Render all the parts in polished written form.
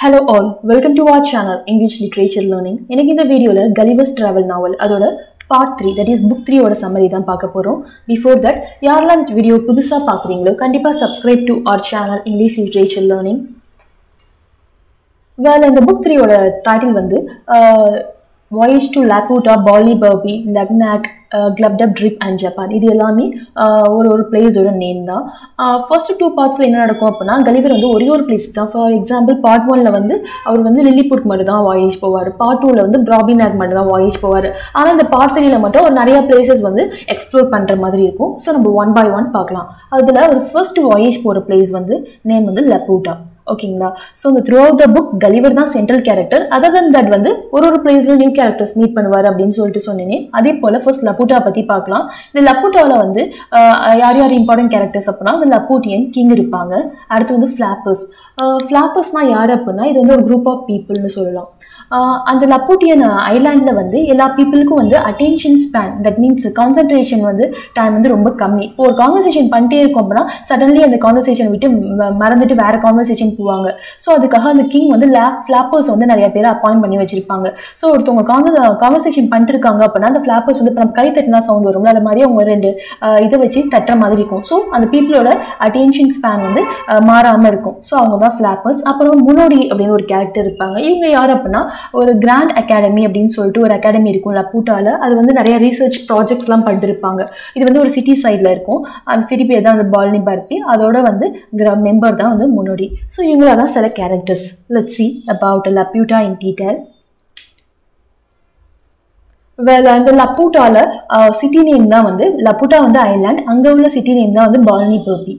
Hello all, welcome to our channel English Literature Learning. In this video, Gulliver's Travel novel, adoda part 3, that is book 3 oda summary dhaan paaka porom. Before that, yaarla this video pudusa paakrீங்களோ kandipa subscribe to our channel English Literature Learning. Well, in the book 3 oda title vandu Voyage to Laputa, Bali Burpee, Lagnac, Glubbdub Drip and Japan. இது எல்லாமே ஒரு place ஓட name தான். First 2 பார்ட்ஸ்ல என்ன நடக்கும் அப்படினா Gulliver வந்து ஒரே ஒரு place தான். ஃபார் எக்ஸாம்பிள் பார்ட் 1ல வந்து அவர் வந்து லில்லிபுட் மட்டும் தான் வாயேஜ் போவார். பார்ட் 2ல வந்து பிராபினாக் மட்டும் தான் வாயேஜ் போவார். ஆனா இந்த பார்ட் 3ல மட்டும் ஒரு நிறைய places வந்து எக்ஸ்ப்ளோர் பண்ற மாதிரி இருக்கும். சோ நம்ம ஒன் பை ஒன் பார்க்கலாம். அதுல ஒரு ஃபர்ஸ்ட் வாயேஜ் போற place வந்து நேம் வந்து லபூட்டா. ஓகேங்களா. ஸோ இந்த throughout the book Gulliver தான் central character. Other than that வந்து ஒரு பிளேஸ்ல நியூ கேரக்டர்ஸ் மீட் பண்ணுவார் அப்படின்னு சொல்லிட்டு சொன்னேன். அதே போல ஃபர்ஸ்ட் லபூட்டா பத்தி பார்க்கலாம். இந்த லபூட்டாவில் வந்து யார் யார் இம்பார்ட்டன்ட் கேரக்டர்ஸ் அப்படின்னா இந்த லபூட்டியன் கிங் இருப்பாங்க. அடுத்து வந்து ஃபிளாப்பர்ஸ். ஃபிளாப்பர்ஸ்னா யார் அப்படின்னா இது வந்து ஒரு குரூப் ஆஃப் பீப்புள்னு சொல்லலாம். அந்த லபூட்டியன் ஐலாண்ட்ல வந்து எல்லா பீப்புளுக்கும் வந்து attention span, that means concentration வந்து டைம் வந்து ரொம்ப கம்மி. இப்போ ஒரு கான்வர்சேஷன் பண்ணிட்டே இருக்கோம் அப்படின்னா சடன்லி அந்த கான்வர்சேஷன் விட்டு மறந்துட்டு வேற கான்வர்சேஷன் போவாங்க. ஸோ அதுக்காக அந்த கிங் வந்து ஃபிளாப்பர்ஸ் வந்து நிறைய பேரை அப்பாயிண்ட் பண்ணி வச்சிருப்பாங்க. ஸோ ஒருத்தவங்க கான்வர்சேஷன் பண்ணிட்டு இருக்காங்க அப்படின்னா அந்த ஃபிளாப்பர்ஸ் வந்து நம்ம கை தட்டினா சவுண்ட் வரும்ல, அது மாதிரி அவங்க ரெண்டு இதை வச்சு தட்டுற மாதிரி இருக்கும். ஸோ அந்த பீப்புளோட அட்டென்ஷன் ஸ்பேன் வந்து மாறாமல் இருக்கும். ஸோ அவங்க தான் ஃபிளாப்பர்ஸ். அப்புறம் முனோடி அப்படின்னு ஒரு கேரக்டர் இருப்பாங்க. இவங்க யார் அப்படின்னா ஒரு கிராண்ட் அகாடமி அப்படின்னு சொல்லிட்டு ஒரு அகாடமி இருக்கும் லபூட்டால. அது வந்து நிறைய ரிசர்ச் ப்ராஜெக்ட்ஸ்லாம் பண்ணிட்டு இருப்பாங்க. இது வந்து ஒரு சிட்டி சைட்ல இருக்கும். அந்த சிட்டி பேர் தான் வந்து பால்னி பர்பி. அதோட வந்து மெம்பர் தான் வந்து முனோடி. ஸோ இவங்கள தான் சில characters. Let's see about Laputa in detail. Well, அந்த லபூட்டால சிட்டி நேம் தான் வந்து லபூட்டா வந்து ஐலாண்ட். அங்க உள்ள சிட்டி நேம் தான் வந்து பால்னி பர்பி.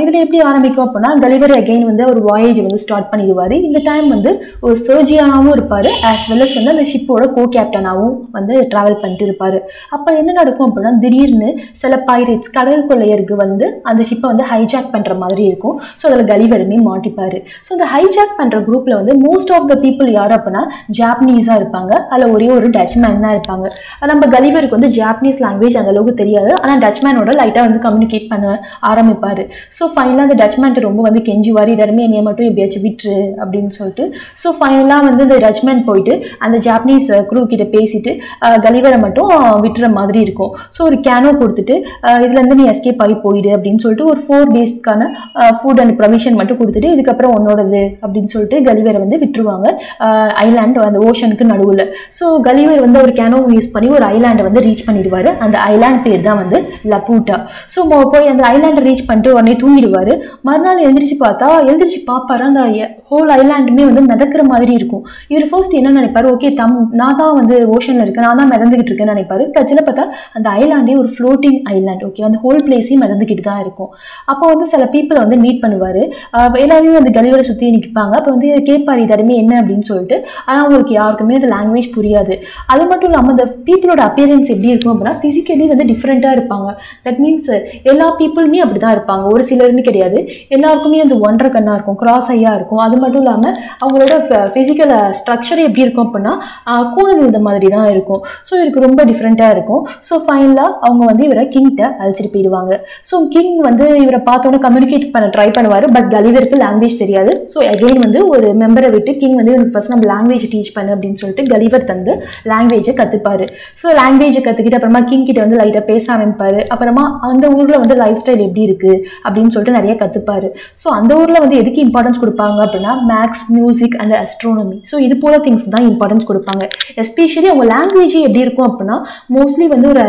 இதில் எப்படி ஆரம்பிக்கும் அப்படின்னா கலிவர் அகைன் வந்து ஒரு வாயேஜ் வந்து ஸ்டார்ட் பண்ணிடுவார். இந்த டைம் வந்து ஒரு சர்ஜியானாகவும் இருப்பார், ஆஸ் வெல் அஸ் வந்து அந்த ஷிப்போட கோ கேப்டனாகவும் வந்து ட்ராவல் பண்ணிட்டு இருப்பார். அப்போ என்ன நடக்கும் அப்படின்னா திடீர்னு சில பைரேட்ஸ் கடல் கொள்ளையருக்கு வந்து அந்த ஷிப்பை வந்து ஹைஜாக் பண்ணுற மாதிரி இருக்கும். ஸோ அதில் கலிவருமே மாட்டிப்பார். ஸோ இந்த ஹைஜாக் பண்ணுற குரூப்பில் வந்து மோஸ்ட் ஆஃப் த பீப்புள் யார் அப்படின்னா ஜாப்பனீஸாக இருப்பாங்க. அதில் ஒரே ஒரு டச்மேன் தான் இருப்பாங்க. நம்ம கலிவருக்கு வந்து ஜாப்பனீஸ் லாங்குவேஜ் அந்த அளவுக்கு தெரியாது, ஆனால் டச்மேனோட லைட்டாக வந்து கம்யூனிகேட் பண்ண ஆரம்பிப்பார். ஸோ ஃபைனலாக அந்த டச்மேன் ரொம்ப வந்து கெஞ்சுவார், இதருமே என்னைய மட்டும் எப்படியாச்சும் விட்டுரு அப்படின்னு சொல்லிட்டு. ஸோ ஃபைனலாக வந்து இந்த டச்மேன் போயிட்டு அந்த ஜாப்பனீஸ் க்ரூ கிட்ட பேசிட்டு கலிவரை மட்டும் விட்டுற மாதிரி இருக்கும். ஸோ ஒரு கேனோ கொடுத்துட்டு இதுலேருந்து நீ எஸ்கேப் ஆகி போயிடு அப்படின்னு சொல்லிட்டு ஒரு 4 டேஸ்க்கான ஃபுட் அண்ட் ப்ரொவிஷன் மட்டும் கொடுத்துட்டு இதுக்கப்புறம் உன்னோடது அப்படின்னு சொல்லிட்டு கலிவரை வந்து விட்டுருவாங்க ஐலாண்ட் அந்த ஓஷனுக்கு நடுவில். ஸோ கலிவர் வந்து ஒரு கேனோ யூஸ் பண்ணி ஒரு ஐலாண்டை வந்து ரீச் பண்ணிடுவார். அந்த ஐலாண்ட் பேர் தான் வந்து லபூட்டா. ஸோ போய் அந்த ஐலாண்டை ரீச் பண்ணிட்டு உடனே தூங்கிடுவாரு. மறுநாள் எழுந்திரிச்சு பார்ப்பாரு அந்த ஹோல் ஐலாண்டுமே வந்து மிதக்கிற மாதிரி இருக்கும். இவர் ஃபர்ஸ்ட் என்ன நினைப்பாரு, ஓகே நான் தான் வந்து ஓஷன்ல இருக்கேன், நான் தான் மிதந்துகிட்டு இருக்கேன்னு நினைப்பாரு. கட்சியில் பார்த்தா அந்த ஐலாண்டே ஒரு ஃப்ளோட்டிங் ஐலாண்ட். ஓகே, அந்த ஹோல் பிளேஸையும் மிதந்துக்கிட்டு தான் இருக்கும். அப்போ வந்து சில பீப்புளை வந்து மீட் பண்ணுவாரு. எல்லாரையும் வந்து கலிவரை சுற்றி நிற்பாங்க. அப்போ வந்து கேட்பாரு இதருமே என்ன அப்படின்னு சொல்லிட்டு. ஆனால் அவங்களுக்கு யாருக்குமே அந்த லாங்குவேஜ் புரியாது. அது மட்டும் இல்லாமல் அந்த பீப்புளோட அப்பியரன்ஸ் எப்படி இருக்கும் அப்படின்னா ஃபிசிக்கலி வந்து டிஃப்ரெண்ட்டாக இருப்பாங்க. தட் மீன்ஸ் எல்லா பீப்புளுமே அப்படி தான் இருப்பாங்க, ஒரு சிலர்னு கிடையாது. எல்லாருக்குமே அந்த ஒன்றரை கண்ணா இருக்கும், கிராஸ் ஐயா இருக்கும். அது மட்டும் இல்லாமல் அவங்களோட ஃபிசிக்கல் ஸ்ட்ரக்சர் எப்படி இருக்கும் அப்படின்னா கூணல் இந்த மாதிரி தான் இருக்கும். ஸோ இவருக்கு ரொம்ப டிஃப்ரெண்ட்டாக இருக்கும். ஸோ ஃபைனலாக அவங்க வந்து இவரை கிங்கிட்ட அழைச்சிட்டு போயிடுவாங்க. ஸோ கிங் வந்து இவரை பார்த்தோன்னே கம்யூனிகேட் பண்ண ட்ரை பண்ணுவார். பட் கலிவருக்கு லாங்குவேஜ் தெரியாது. ஸோ அகெயின் வந்து ஒரு மெம்பரை விட்டு கிங் வந்து இவருக்கு ஃபர்ஸ்ட் நம்ம லாங்குவேஜ் டீச் பண்ணு அப்படின்னு சொல்லிட்டு கலிவர் தந்து லாங்குவேஜை கற்றுப்பாரு. ஸோ லாங்குவேஜை கற்றுக்கிட்டு அப்புறமா கிங் கிட்ட வந்து லைட்டாக பேச ஆரம்பிப்பார். அப்புறமா அந்த ஊரில் வந்து லைஃப் ஸ்டைல் எப்படி இருக்குது அப்படின்னு சொல்லிட்டு நிறைய கற்றுப்பாரு. ஸோ அந்த ஊரில் வந்து எதுக்கு இம்பார்ட்டன்ஸ் கொடுப்பாங்க அப்படின்னா maths, music and astronomy. So இது போல திங்ஸ் தான் இம்பார்ட்டன்ஸ் கொடுப்பாங்க. எஸ்பெஷலி அவங்க லாங்குவேஜ் எப்படி இருக்கும் அப்படின்னா மோஸ்ட்லி வந்து ஒரு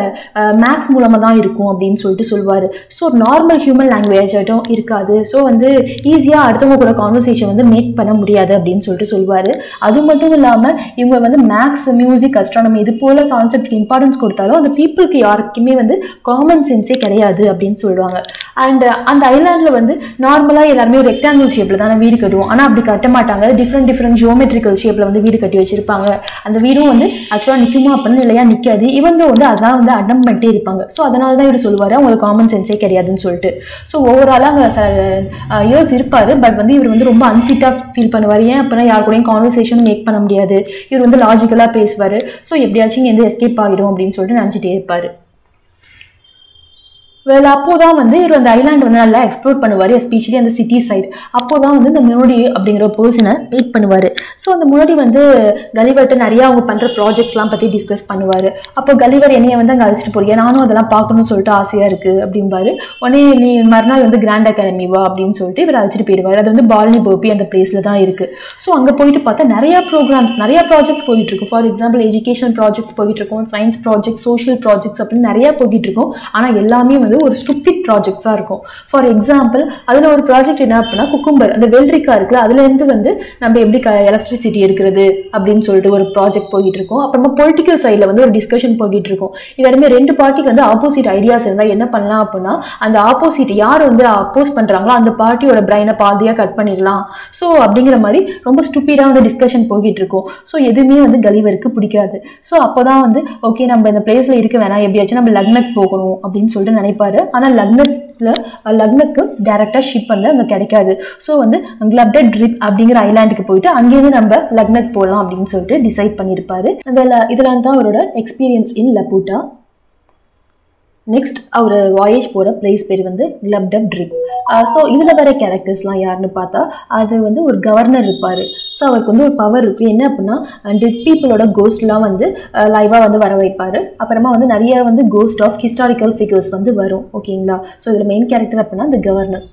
மேக்ஸ் மூலமாக தான் இருக்கும் அப்படின்னு சொல்லிட்டு சொல்லுவார். ஸோ நார்மல் ஹியூமன் லாங்குவேஜ் ஆகிட்டும் இருக்காது. ஸோ வந்து ஈஸியாக அடுத்தவங்க கூட கான்வர்சேஷன் வந்து மேக் பண்ண முடியாது அப்படின்னு சொல்லிட்டு சொல்லுவார். அது மட்டும் இல்லாமல் இவங்க வந்து மேக்ஸ், மியூசிக், அஸ்ட்ரானமி இது போல கான்செப்ட்க்கு இம்பார்ட்டன்ஸ் கொடுத்தாலும் அந்த பீப்புளுக்கு யாருக்குமே வந்து காமன் சென்ஸே கிடையாது அப்படின்னு சொல்லுவாங்க. அண்ட் அந்த ஐலாண்டில் வந்து நார்மலாக எல்லாருமே ஒரு ரெக்டாங்கிள் ஷேப்பில் தானே வீடு கட்டுவோம். ஆனால் அப்படி கட்ட மாட்டாங்க. டிஃப்ரெண்ட் ஜியோமெட்ரிக்கல் ஷேப்பில் வந்து வீடு கட்டி வச்சிருப்பாங்க. அந்த வீடும் வந்து ஆக்சுவலாக நிற்குமா அப்படின்னு இல்லையா நிற்காது. இவங்க வந்து அதான் வந்து அடம் பண்ணிட்டே இருப்பாங்க. ஸோ அதனால தான் இவர் சொல்லுவார் அவங்களுக்கு காமன் சென்ஸே கிடையாதுன்னு சொல்லிட்டு. ஸோ ஓவராலாக இயர்ஸ் இருப்பார். பட் வந்து இவர் வந்து ரொம்ப அன்ஃபிட்டாக ஃபீல் பண்ணுவார். ஏன் அப்படின்னா யார் கூடயும் கான்வர்சேஷன் மேக் பண்ண முடியாது. இவர் வந்து லாஜிக்கலாக பேசுவார். ஸோ எப்படியாச்சும் எந்த எஸ்கேப் ஆகிடும் அப்படின்னு சொல்லிட்டு நினச்சிட்டே இருப்பார். வெல் அப்போதான் வந்து இவர் அந்த ஐலாண்ட் வந்து நல்லா எக்ஸ்ப்ளோர் பண்ணுவார், எஸ்பெஷலி அந்த சிட்டி சைடு. அப்போதான் வந்து இந்த முன்னாடி அப்படிங்கிற ஒரு பர்சனை மீட் பண்ணுவார். ஸோ அந்த முன்னாடி வந்து கலிவர்கிட்ட நிறைய அவங்க பண்ணுற ப்ராஜெக்ட்ஸ்லாம் பற்றி டிஸ்கஸ் பண்ணுவார். அப்போ கலிவர் என்னைய வந்து அங்கே அழைச்சிட்டு போறியா, நானும் அதெல்லாம் பார்க்கணும்னு சொல்லிட்டு ஆசையாக இருக்குது அப்படின்பாரு. உடனே நீ மறுநாள் வந்து கிராண்ட் அகாடமி வா அப்படின்னு சொல்லிட்டு இவர் அழைச்சிட்டு போயிடுவார். அது வந்து பால்னி போப்பி அந்த பிளேஸில் தான் இருக்குது. ஸோ அங்கே போயிட்டு பார்த்தா நிறைய ப்ரோக்ராம்ஸ், நிறைய ப்ராஜெக்ட்ஸ் போயிட்டு இருக்கும். ஃபார் எக்ஸாம்பிள் எஜுகேஷன் ப்ராஜெக்ட்ஸ் போயிட்டு இருக்கும், சயின்ஸ் ப்ராஜெக்ட், சோஷியல் ப்ராஜெக்ட்ஸ் அப்படின்னு நிறைய போயிட்டு இருக்கும். ஆனால் எல்லாமே வந்து ஒரு ஸ்டூபிட் ப்ராஜெக்ட்ஸாக இருக்கும். ஃபார் எக்ஸாம்பிள் அதில் ஒரு ப்ராஜெக்ட் என்ன அப்படின்னா குக்கும்பர், அந்த வெள்ளரிக்காய் இருக்குல்ல, அதுலேருந்து வந்து நம்ம எப்படி எலக்ட்ரிசிட்டி எடுக்கிறது அப்படின்னு சொல்லிட்டு ஒரு ப்ராஜெக்ட் போயிட்டு இருக்கும். அப்புறமா பொலிட்டிக்கல் சைடில் வந்து ஒரு டிஸ்கஷன் போயிட்டு இருக்கும். இதெல்லாமே ரெண்டு பார்ட்டிக்கு வந்து ஆப்போசிட் ஐடியாஸ் இருந்தால் என்ன பண்ணலாம் அப்படின்னா அந்த ஆப்போசிட் யார் வந்து அப்போஸ் பண்ணுறாங்களோ அந்த பார்ட்டியோட பிரைனை பாதியாக கட் பண்ணிடலாம். ஸோ அப்படிங்கிற மாதிரி ரொம்ப ஸ்டூபிடாக வந்து டிஸ்கஷன் போயிட்டு இருக்கும். ஸோ எதுவுமே வந்து கலிவருக்கு பிடிக்காது. ஸோ அப்போ தான் வந்து ஓகே நம்ம இந்த பிளேஸில் இருக்க வேணாம், எப்படியாச்சும் நம்ம லக்னக் போகணும் அப்படின்னு சொல்லிட்டு நினைப்பாரு. ஆனால் லக்னக்கு டைரக்டா ஷிப் வந்து அங்கே கிடைக்காது. ஸோ வந்து கிளப்டட் ட்ரிப் அப்படிங்கிற ஐலாண்டுக்கு போயிட்டு அங்கேருந்து நம்ம லக்னக் போகலாம் அப்படின்னு சொல்லிட்டு டிசைட் பண்ணியிருப்பாரு. இதெல்லாம் தான் அவரோட எக்ஸ்பீரியன்ஸ் இன் லபூட்டா. நெக்ஸ்ட் அவர் வாயேஜ் போகிற பிளேஸ் பேர் வந்து கிளப்டப் ட்ரிப். ஸோ இதில் வர கேரக்டர்ஸ்லாம் யாருன்னு பார்த்தா அது வந்து ஒரு கவர்னர் இருப்பார். ஸோ அவருக்கு வந்து ஒரு பவர் இருக்குது. என்ன அப்படின்னா டெட் பீப்புளோட கோஸ்ட்லாம் வந்து லைவாக வந்து வர வைப்பார். அப்புறமா வந்து நிறைய வந்து கோஸ்ட் ஆஃப் ஹிஸ்டாரிக்கல் ஃபிகர்ஸ் வந்து வரும். ஓகேங்களா? ஸோ இதில் மெயின் கேரக்டர் அப்படின்னா இந்த கவர்னர்.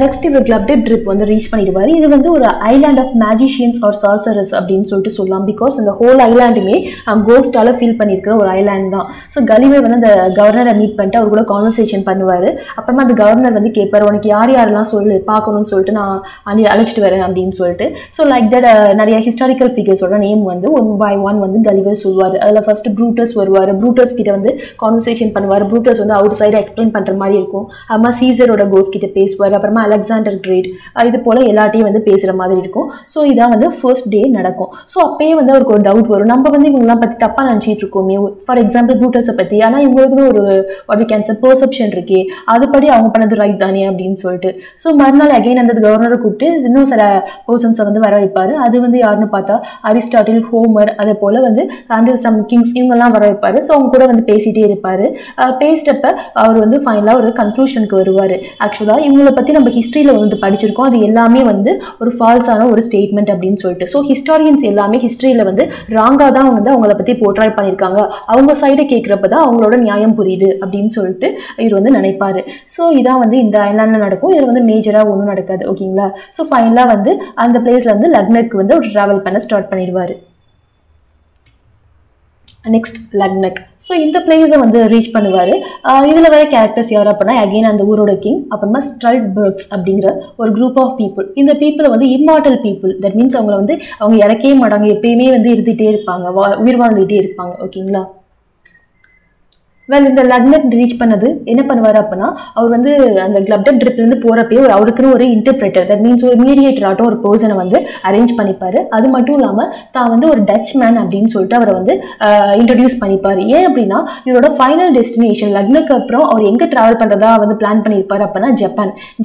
நெக்ஸ்ட் இவர் கிளப்டட் ட்ரிப் வந்து ரீச் பண்ணிடுவார். இது வந்து ஒரு ஐலாண்ட் ஆஃப் மேஜிஷியன்ஸ் ஆர் சார்சரஸ் அப்படின்னு சொல்லிட்டு சொல்லலாம். பிகாஸ் இந்த ஹோல் ஐலாண்டுமே கோஸ்டால ஃபீல் பண்ணியிருக்கிற ஒரு ஐலாண்ட் தான். ஸோ கலிவர் வந்து அந்த கவர்னரை மீட் பண்ணிட்டு அவர் கூட கான்வர்சேஷன் பண்ணுவார். அப்புறமா அந்த கவர்னர் வந்து கேட்பார், உனக்கு யார் யாரெல்லாம் சொல்லு பார்க்கணும்னு சொல்லிட்டு நான் அழைச்சிட்டு வரேன் அப்படின்னு சொல்லிட்டு. ஸோ லைக் தட் நிறைய ஹிஸ்டாரிக்கல் ஃபிகர்ஸோட நேம் வந்து ஒன் பை ஒன் வந்து கலிவர் சொல்லுவார். அதில் ஃபர்ஸ்ட் ப்ரூட்டஸ் வருவார். ப்ரூட்டஸ் கிட்ட வந்து கான்வர்சேஷன் பண்ணுவார். ப்ரூட்டஸ் வந்து அவுட் சைடு எக்ஸ்பிளைன் பண்ணுற மாதிரி இருக்கும். அப்புறமா சீசரோட கோஸ்ட் கிட்ட பேசுவார். அப்புறமா அலெக்சாண்டர் கிரேட் இது போல எல்லாத்தையும் வந்து பேசுற மாதிரி இருக்கும். ஸோ இதான் வந்து ஃபர்ஸ்ட் டே நடக்கும். ஸோ அப்பயே வந்து அவருக்கு ஒரு டவுட் வரும், நம்ம வந்து இவங்கெல்லாம் பத்தி தப்பா நினைச்சிட்டு இருக்கோமே. ஃபார் எக்ஸாம்பிள் ப்ரூட்டஸை பத்தி, ஆனால் இவங்களுக்கு ஒரு what we can say perception இருக்கே, அதுபடி அவங்க பண்ணது ரைட் தானே அப்படின்னு சொல்லிட்டு. ஸோ மறுநாள் அகைன் அந்த கவர்னரை கூப்பிட்டு இன்னும் சில பர்சன்ஸை வந்து வர வைப்பாரு. அது வந்து யாருன்னு பார்த்தா அரிஸ்டாட்டில், ஹோமர், அதே போல வந்து அந்த சம் கிங்ஸ் இவங்கெல்லாம் வர வைப்பாரு. ஸோ அவங்க கூட வந்து பேசிட்டே இருப்பாரு. பேசிட்டப்ப அவர் வந்து ஃபைனலாக ஒரு கன்க்ளூஷனுக்கு வருவார். ஆக்சுவலாக இவங்களை பற்றி நம்ம ஹிஸ்ட்ரியில் வந்து படிச்சிருக்கோம், அது எல்லாமே வந்து ஒரு ஃபால்ஸான ஒரு ஸ்டேட்மெண்ட் அப்படின்னு சொல்லிட்டு. ஸோ ஹிஸ்டாரியன்ஸ் எல்லாமே ஹிஸ்ட்ரியில் வந்து ராங்காக தான் வந்து அவங்கள பற்றி போர்ட்ரை பண்ணியிருக்காங்க, அவங்க சைடை கேட்குறப்ப தான் அவங்களோட நியாயம் புரியுது அப்படின்னு சொல்லிட்டு இவர் வந்து நினைப்பாரு. ஸோ இதான் வந்து இந்த ஐலாண்டில் நடக்கும். இதில் வந்து மேஜராக ஒன்றும் நடக்காது. ஓகேங்களா? ஸோ ஃபைனலாக வந்து அந்த பிளேஸில் வந்து லக்னக்கு வந்து ஒரு ட்ராவல் பண்ண ஸ்டார்ட் பண்ணிடுவார். நெக்ஸ்ட் லக்னக். ஸோ இந்த பிளேஸை வந்து ரீச் பண்ணுவார். இதில் வர கேரக்டர்ஸ் யார் அப்படின்னா அகெயின் அந்த ஊரோட கிங், அப்புறமா ஸ்ட்ரல்ட்பர்க்ஸ் அப்படிங்கிற ஒரு குரூப் ஆஃப் பீப்புள். இந்த பீப்புளை வந்து இம்மார்டல் பீப்புள். தட் மீன்ஸ் அவங்கள வந்து அவங்க இறக்கவே மாட்டாங்க, எப்பயுமே வந்து இருந்துகிட்டே இருப்பாங்க, உயிர் வாழ்ந்துகிட்டே இருப்பாங்க. ஓகேங்களா? இந்த லக்னக் ரீச் பண்ணது என்ன பண்ணுவார் அப்படின்னா அவர் வந்து அந்த கிளப்டட் ட்ரிப்லேருந்து போகிறப்பே அவருக்குன்னு ஒரு இன்டர்பிரேட்டர், தட் மீன்ஸ் ஒரு மீடியேட்டர் ஆட்டம் ஒரு பர்சனை வந்து அரேஞ்ச் பண்ணிப்பார். அது மட்டும் இல்லாமல் தான் வந்து ஒரு டச் மேன் அப்படின்னு சொல்லிட்டு அவரை வந்து இன்ட்ரடியூஸ் பண்ணிப்பார். ஏன் அப்படின்னா இவரோட ஃபைனல் டெஸ்டினேஷன் லக்னக்கு அப்புறம் அவர் எங்கே ட்ராவல் பண்ணுறதா வந்து பிளான் பண்ணியிருப்பார் அப்படின்னா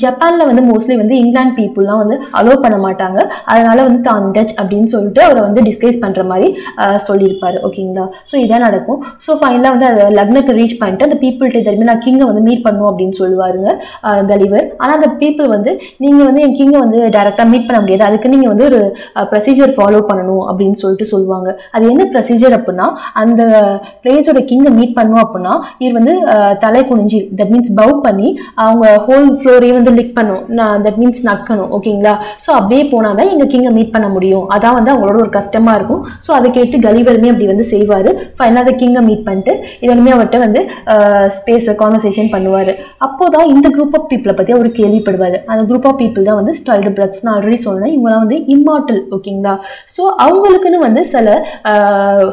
ஜப்பானில் வந்து மோஸ்ட்லி வந்து இங்கிலாந்து பீப்புளெலாம் வந்து அலோவ் பண்ண மாட்டாங்க. அதனால வந்து தான் டச் அப்படின்னு சொல்லிட்டு அவரை வந்து டிஸ்கைஸ் பண்ணுற மாதிரி சொல்லியிருப்பார். ஓகேங்களா? ஸோ இதான் நடக்கும். ஸோ ஃபைனலாக வந்து அது லக்னக்கு ரீச் பண்ணிட்டு அந்த பீப்புள்கிட்ட திரும்பி நான் கிங்கை வந்து மீட் பண்ணும் அப்படின்னு சொல்லுவாருங்க கலிவர். ஆனால் அந்த பீப்புள் வந்து நீங்கள் வந்து என் கிங்கை வந்து டைரெக்டாக மீட் பண்ண முடியாது, அதுக்கு நீங்கள் வந்து ஒரு ப்ரொசீஜர் ஃபாலோ பண்ணணும் அப்படின்னு சொல்லிட்டு சொல்லுவாங்க. அது என்ன ப்ரொசீஜர் அப்படின்னா அந்த பிளேஸோட கிங்கை மீட் பண்ணும் அப்படின்னா இது வந்து தலை குனிஞ்சி, தட் மீன்ஸ் பவ் பண்ணி அவங்க ஹோல் ஃப்ளோரையும் வந்து லிக் பண்ணும், தட் மீன்ஸ் நக்கணும். ஓகேங்களா? ஸோ அப்படியே போனால் தான் எங்கள் கிங்கை மீட் பண்ண முடியும், அதான் வந்து அவங்களோட ஒரு கஷ்டமாக இருக்கும். ஸோ அதை கேட்டு கலிவருமே அப்படி வந்து செய்வார். ஃபைனலாக அந்த கிங்கை மீட் பண்ணிட்டு இதெல்லாமே அவர்கிட்ட வந்து ஸ்பேஸ் கான்வர்சேஷன் பண்ணுவார். அப்போதான் இந்த குரூப் ஆஃப் பீப்புளை பற்றி அவர் கேள்விப்படுவார். அந்த குரூப் ஆஃப் பீப்புள் தான் வந்து ஸ்ட்ரல்ட்பர்க்ஸ். நான் ஆல்ரெடி சொன்னேன், இவங்களாம் வந்து இம்மார்டல். ஓகேங்களா? ஸோ அவங்களுக்குன்னு வந்து சில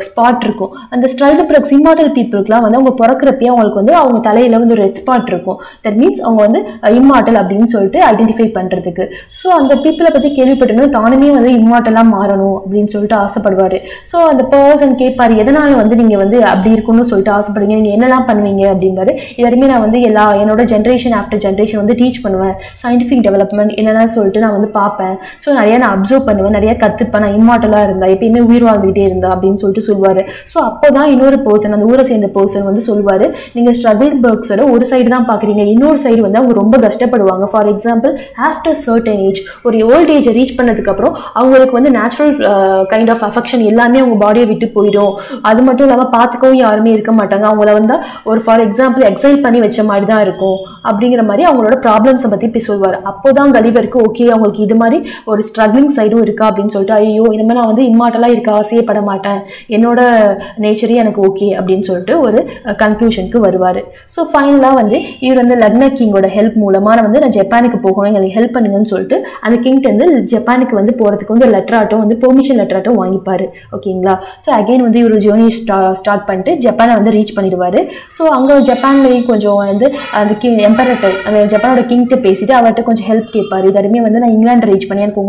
ஸ்பாட் இருக்கும். அந்த ஸ்ட்ரல்ட்பர்க்ஸ் இம்மார்டல் பீப்புளுக்குலாம் வந்து அவங்க பிறக்கிறப்பே அவங்களுக்கு வந்து அவங்க தலையில் வந்து ஒரு ரெட் ஸ்பாட் இருக்கும். தட் மீன்ஸ் அவங்க வந்து இம்மார்டல் அப்படின்னு சொல்லிட்டு ஐடென்டிஃபை பண்ணுறதுக்கு. ஸோ அந்த பீப்புளை பற்றி கேள்விப்பட்டோம்னா தானுமே வந்து இம்மார்டலாக மாறணும் அப்படின்னு சொல்லிட்டு ஆசைப்படுவார். ஸோ அந்த பர்சன் கேட்பார், எதனால வந்து நீங்கள் வந்து அப்படி இருக்கணும்னு சொல்லிட்டு ஆசைப்படுங்க, நீங்கள் என்னெல்லாம் பண்ணுவீங்க அப்படின்பாரு. இதெல்லாமே நான் வந்து என்னோட ஜென்ரேஷன் ஆஃப்டர் ஜென்ரேஷன் வந்து டீச் பண்ணுவேன். சயின்டிஃபிக் டெவலப்மெண்ட் என்னெல்லாம் சொல்லிட்டு நான் வந்து பார்ப்பேன். ஸோ நிறையா நான் அப்சர்வ் பண்ணுவேன், நிறையா கற்றுப்பேன். நான் இம்மார்ட்டலாக இருந்தா எப்பயுமே உயிர் வாழ்ந்துகிட்டே இருந்தா அப்படின்னு சொல்லிட்டு சொல்லுவார். ஸோ அப்போ தான் இன்னொரு பர்சன், அந்த ஊரை சேர்ந்த பர்சன் வந்து சொல்லுவார், நீங்கள் ஸ்ட்ரகிள் பர்க்ஸோட ஒரு சைடு தான் பார்க்குறீங்க, இன்னொரு சைடு வந்து அவங்க ரொம்ப கஷ்டப்படுவாங்க. For example after certain age, ஒரு ஓல்ட் ஏஜை ரீச் பண்ணதுக்கப்புறம் அவங்களுக்கு வந்து நேச்சுரல் கைண்ட் ஆஃப் அஃபெக்ஷன் எல்லாமே அவங்க பாடியை விட்டு போயிடும். அது மட்டும் இல்லாமல் பார்த்துக்கவும் யாருமே இருக்க மாட்டாங்க. அவங்கள வந்து ஒரு ஃபார் எக்ஸாம்பிள் எக்ஸைல் பண்ணி வச்ச மாதிரி தான் இருக்கும் அப்படிங்கிற மாதிரி அவங்களோட ப்ராப்ளம்ஸை பற்றி போய் சொல்லுவார். அப்போ தான் கலிவருக்கு ஓகே அவங்களுக்கு இது மாதிரி ஒரு ஸ்ட்ரகிளிங் சைடும் இருக்கா அப்படின்னு சொல்லிட்டு, ஐயோ இனிமேல் நான் வந்து இம்மார்ட்டலாக இருக்க ஆசையப்பட மாட்டேன், என்னோட நேச்சரே எனக்கு ஓகே அப்படின்னு சொல்லிட்டு ஒரு கன்க்ளூஷனுக்கு வருவார். ஸோ ஃபைனலாக வந்து இவர் வந்து லக்னா கிங்கோட ஹெல்ப் மூலமாக நான் வந்து நான் ஜப்பானுக்கு போகணும், எனக்கு ஹெல்ப் பண்ணுங்கன்னு சொல்லிட்டு அந்த கிங்ட்டு வந்து ஜப்பானுக்கு வந்து போகிறதுக்கு வந்து லெட்டர் ஆட்டும் வந்து பெர்மிஷன் லெட்டர் ஆட்டும் வாங்கிப்பார். ஓகேங்களா? ஸோ அகைன் வந்து இவர் ஜேர்னி ஸ்டார்ட் பண்ணிட்டு ஜப்பானை வந்து ரீச் பண்ணிடுவார். ஸோ அங்கே ஜப்பான்லேயும் கொஞ்சம் வந்து அந்த எம்பரட்டர் அந்த ஜப்பானோட கிங்கிட்ட பேசிட்டு அவர்கிட்ட கொஞ்சம் ஹெல்ப் கேட்பார். இதெல்லாமே வந்து நான் இங்கிலாந்து ரீச் பண்ணி எனக்கு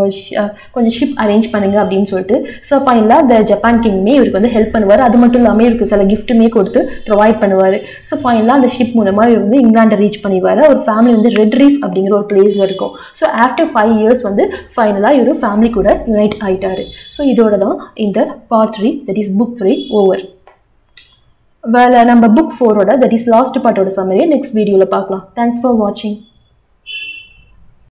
கொஞ்சம் ஷிப் அரேஞ்ச் பண்ணுங்க அப்படின்னு சொல்லிட்டு. ஸோ ஃபைனலாக அந்த ஜப்பான் கிங்குமே இவருக்கு வந்து ஹெல்ப் பண்ணுவார். அது மட்டும் இல்லாமல் இவருக்கு சில கிஃப்ட்டுமே கொடுத்து ப்ரொவைட் பண்ணுவார். ஸோ ஃபைனலாக அந்த ஷிப் மூலமாக இவர் வந்து இங்கிலாண்டை ரீச் பண்ணிடுவார். ஒரு ஃபேமிலி வந்து ரெட் ரீஃப் அப்படிங்கிற ஒரு பிளேஸில் இருக்கும். ஸோ ஆஃப்டர் 5 இயர்ஸ் வந்து ஃபைனலாக இவர் ஃபேமிலி கூட யுனைட் ஆகிட்டார். ஸோ இதோட தான் இந்த part 3 that is book 3 over. நம்ம புக் 4ஓட தட் இஸ் லாஸ்ட் பார்ட்டோட சம்மரியை நெக்ஸ்ட் வீடியோவில் பார்க்கலாம். தேங்க்ஸ் ஃபார் வாட்சிங்.